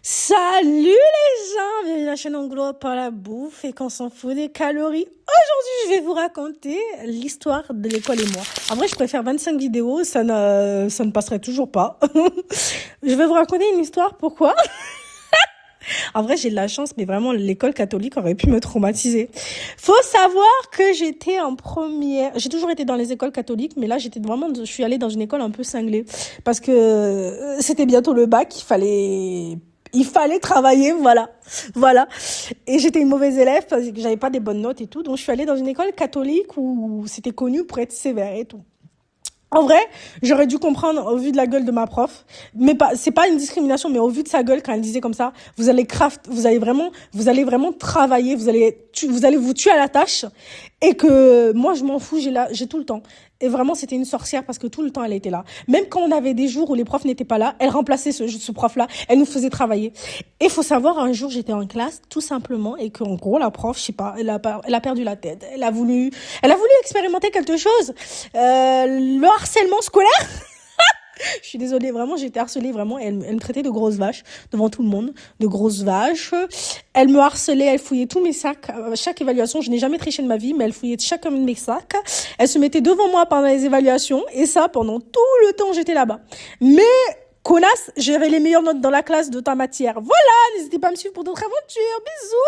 Salut les gens, bienvenue à la chaîne Anglo par la bouffe et qu'on s'en fout des calories. Aujourd'hui, je vais vous raconter l'histoire de l'école et moi. En vrai, je préfère 25 vidéos, ça ne passerait toujours pas. Je vais vous raconter une histoire, pourquoi? En vrai, j'ai de la chance, mais vraiment, l'école catholique aurait pu me traumatiser. Faut savoir que j'étais en première. J'ai toujours été dans les écoles catholiques, mais là, je suis allée dans une école un peu cinglée. Parce que c'était bientôt le bac, il fallait travailler, voilà. Voilà. Et j'étais une mauvaise élève parce que j'avais pas des bonnes notes et tout. Donc, je suis allée dans une école catholique où c'était connu pour être sévère et tout. En vrai, j'aurais dû comprendre au vu de la gueule de ma prof, mais c'est pas une discrimination, mais au vu de sa gueule quand elle disait comme ça, vous allez vraiment travailler, vous allez vous tuer à la tâche, et que moi je m'en fous, j'ai tout le temps. Et vraiment, c'était une sorcière parce que tout le temps elle était là. Même quand on avait des jours où les profs n'étaient pas là, elle remplaçait ce prof-là, elle nous faisait travailler. Et faut savoir, un jour j'étais en classe, tout simplement, et qu'en gros la prof, je sais pas, elle a perdu la tête, elle a voulu expérimenter quelque chose. Le harcèlement scolaire. Je suis désolée, vraiment, j'ai été harcelée, vraiment. Elle me traitait de grosse vache devant tout le monde, de grosse vache. Elle me harcelait, elle fouillait tous mes sacs. À chaque évaluation, je n'ai jamais triché de ma vie, mais elle fouillait chacun de mes sacs. Elle se mettait devant moi pendant les évaluations, et ça pendant tout le temps où j'étais là-bas. Mais connasse, j'avais les meilleures notes dans la classe de ta matière. Voilà, n'hésitez pas à me suivre pour d'autres aventures. Bisous.